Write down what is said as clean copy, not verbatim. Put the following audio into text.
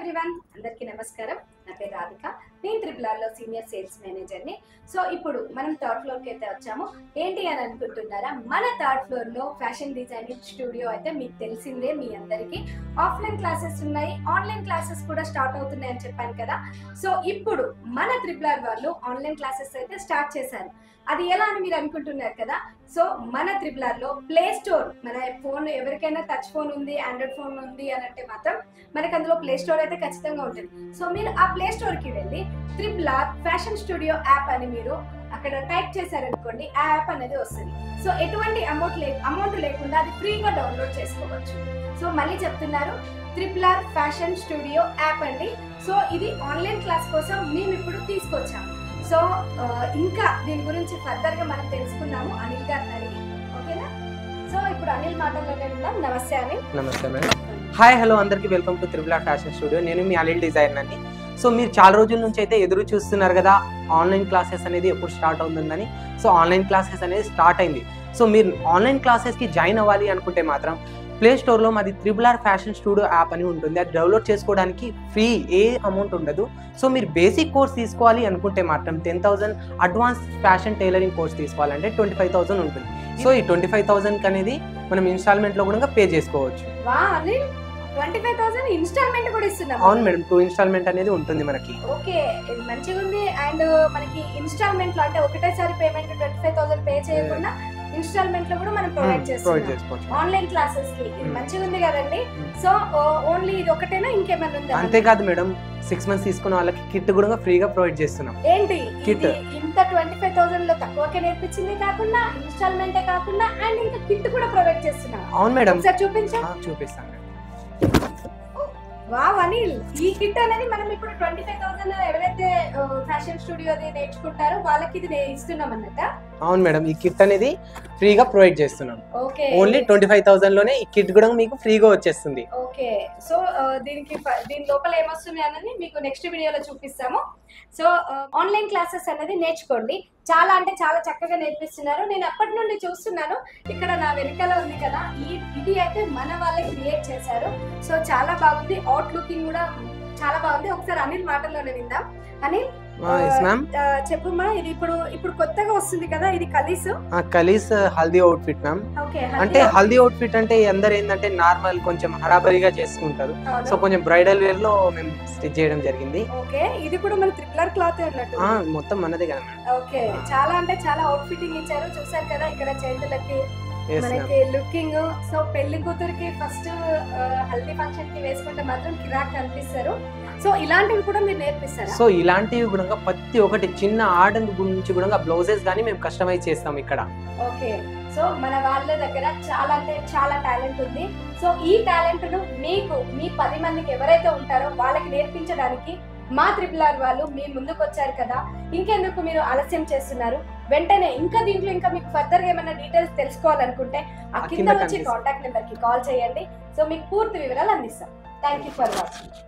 Everyone, అందరికీ నమస్కారం. నా పేరు రాధిక. నేను ట్రిపుల్ సీనియర్ సేల్స్ మేనేజర్ని. సో ఇప్పుడు మనం థర్డ్ ఫ్లోర్కి అయితే వచ్చాము. ఏంటి అని అనుకుంటున్నారా, మన థర్డ్ ఫ్లోర్లో ఫ్యాషన్ డిజైనింగ్ స్టూడియో అయితే మీకు తెలిసిందే. మీ అందరికీ ఆఫ్లైన్ క్లాసెస్ ఉన్నాయి, ఆన్లైన్ క్లాసెస్ కూడా స్టార్ట్ అవుతున్నాయి అని చెప్పాను కదా. సో ఇప్పుడు మన ట్రిపుల్ వాళ్ళు ఆన్లైన్ క్లాసెస్ అయితే స్టార్ట్ చేశారు. అది ఎలా అని మీరు అనుకుంటున్నారు కదా. సో మన ట్రిపుల్ ప్లే స్టోర్, మన ఫోన్ ఎవరికైనా టచ్ ఫోన్ ఉంది, ఆండ్రాయిడ్ ఫోన్ ఉంది అని అంటే మాత్రం మనకి అందులో ప్లే స్టోర్ అయితే ఖచ్చితంగా ఉంటుంది. సో మీరు ఆ ప్లే స్టోర్కి వెళ్ళి ట్రిపుల్ ఫ్యాషన్ స్టూడియో యాప్ అని మీరు అక్కడ టైప్ చేశారనుకోండి, ఆ యాప్ అనేది వస్తుంది. సో ఎటువంటి అమౌంట్ లేకుండా అది ఫ్రీగా డౌన్లోడ్ చేసుకోవచ్చు. సో మళ్ళీ చెప్తున్నారు, ట్రిపుల్ ఫ్యాషన్ స్టూడియో యాప్ అండి. సో ఇది ఆన్లైన్ క్లాస్ కోసం మేము ఇప్పుడు తీసుకొచ్చాము. సో ఇంకా దీని గురించి ఫర్దర్గా మనం తెలుసుకుందాము అనిల్ గారిని అడిగి, ఓకేనా? సో ఇప్పుడు అనిల్ మాటల్లోనే ఉన్నాం. నమస్తే అనిల్. నమస్తే మేడం. హాయ్, హలో అందరికీ, welcome to triple fashion studio. నేను మీ అనిల్ డిజైనర్ అని. సో మీరు చాలా రోజుల నుంచి అయితే ఎదురు చూస్తున్నారు కదా ఆన్లైన్ క్లాసెస్ అనేది ఎప్పుడు స్టార్ట్ అవుతుందని. సో ఆన్లైన్ క్లాసెస్ అనేది స్టార్ట్ అయింది. సో మీరు ఆన్లైన్ క్లాసెస్కి జాయిన్ అవ్వాలి అనుకుంటే మాత్రం ప్లే స్టోర్లో మాది ట్రిపుల్ ఫ్యాషన్ స్టూడియో యాప్ అని ఉంటుంది. అది డౌన్లోడ్ చేసుకోవడానికి ఫ్రీ, ఏ అమౌంట్ ఉండదు. సో మీరు బేసిక్ కోర్స్ తీసుకోవాలి అనుకుంటే మాత్రం 10,000, అడ్వాన్స్ ఫ్యాషన్ టైలరింగ్ కోర్స్ తీసుకోవాలంటే 25,000 ఉంటుంది. సో ఈ 25,000 అనేది మనం ఇన్స్టాల్మెంట్లో కూడా పే చేసుకోవచ్చు. 25,000 ఇన్స్టాల్మెంట్ కూడా ఇస్తున్నాం. అవును మేడం, 2 ఇన్స్టాల్మెంట్ అనేది ఉంటుంది మనకి. ఓకే, మంచిగా ఉంది. అండ్ మనకి ఇన్స్టాల్మెంట్ లో అంటే ఒకటేసారి పేమెంట్ 25,000 పే చేయకుండా ఇన్స్టాల్మెంట్ లో కూడా మనం ప్రొవైడ్ చేస్తున్నాం ఆన్లైన్ క్లాసెస్ కి. ఇది మంచిగా ఉంది కదండి. సో ఓన్లీ ఇది ఒకటేనా, ఇంకేమైనా ఉందా? అంతేకాదు మేడం, 6 months తీసుకున్న వాళ్ళకి కిట్ కూడా ఫ్రీగా ప్రొవైడ్ చేస్తున్నాం. ఏంటి కిట్? ఇంత 25,000 లో తక్కువకే నేర్పించింది కాకుండా, ఇన్స్టాల్మెంటే కాకుండా అండ్ ఇంకా కిట్ కూడా ప్రొవైడ్ చేస్తున్నాం. అవును మేడం, ఒకసారి చూపిస్తాను. వావ్ అనిల్, ఈ కిట్ అనేది మనం ఇప్పుడు 25,000 ఎవరైతే ఫ్యాషన్ స్టూడియో నేర్చుకుంటారో వాళ్ళకి ఇది ఇస్తున్నాం అన్నట్ట. అవును మేడం, ఈ కిట్ అనేది ఫ్రీగా ప్రొవైడ్ చేస్తున్నాం. ఓకే, ఓన్లీ 25,000 లోనే ఈ కిట్ కూడా మీకు ఫ్రీగా వచ్చేస్తుంది. ఓకే, సో దీని లోపల ఏమొస్తుంది అనేది మీకు నెక్స్ట్ వీడియోలో చూపిస్తాము. సో ఆన్లైన్ క్లాసెస్ అనేది నేర్చుకోండి. చాలా అంటే చాలా చక్కగా నేర్పిస్తున్నారు. నేను అప్పటి నుండి చూస్తున్నాను. ఇక్కడ నా వెనకాల ఉంది కదా, ఇది అయితే మన వాళ్ళే క్రియేట్ చేశారు. సో చాలా బాగుంది. అవుట్ లుకింగ్ కూడా చాలా బాగుంది. ఒకసారి అనిల్ మాటల్లోనే విందాం. అనిల్ చెప్పమ్మా, ఇది ఇప్పుడు కొత్తగా వస్తుంది కదా, ఇది కలీస్ హల్దీ అవుట్ ఫిట్ మ్యామ్. అంటే హల్దీ అవుట్ ఫిట్ అంటే అందరు ఏంటంటే నార్మల్ కొంచెం హడాబరిగా చేసుకుంటారు. సో కొంచెం బ్రైడల్ వేర్ లో మేము స్టిచ్ చేయడం జరిగింది. ఓకే, ఇది కూడా మన ట్రిపుల్ క్లాత్ అన్నట్టు. మొత్తం మనదే కదా. ఓకే, చాలా అంటే చాలా అవుట్ ఫిట్టింగ్ ఇచ్చారు. చూసారు కదా ఇక్కడ చేతులకి మనకి లుకింగ్. సో పెళ్లి కూతురికి ఫస్ట్ హల్దీ ఫంక్షన్ కి వేసుకుంటే మాత్రం కిరాక్ కనిపిస్తారు. సో ఇలాంటివి కూడా మీరు నేర్పిస్తారు. సో ఇలాంటివి కూడా ప్రతి ఒక్కటి చిన్న ఆర్డర్ గురించి కూడా బ్లౌజెస్ గానీ మేము కస్టమైజ్ చేస్తాం ఇక్కడ. ఓకే, సో మన వాళ్ళ దగ్గర చాలా అంటే చాలా టాలెంట్ ఉంది. సో ఈ టాలెంట్ ను మీకు మీ 10 మందికి ఎవరైతే ఉంటారో వాళ్ళకి నేర్పించడానికి మా ట్రిపుల్ వాళ్ళు మీ ముందుకు వచ్చారు కదా. ఇంకెందుకు మీరు ఆలస్యం చేస్తున్నారు? వెంటనే దీంట్లో ఇంకా మీకు ఫర్దర్ గా ఏమైనా డీటెయిల్స్ తెలుసుకోవాలనుకుంటే ఆ కింద వచ్చే కాంటాక్ట్ నెంబర్ కి కాల్ చేయండి. సో మీకు పూర్తి వివరాలు అందిస్తాం. Thank you for watching.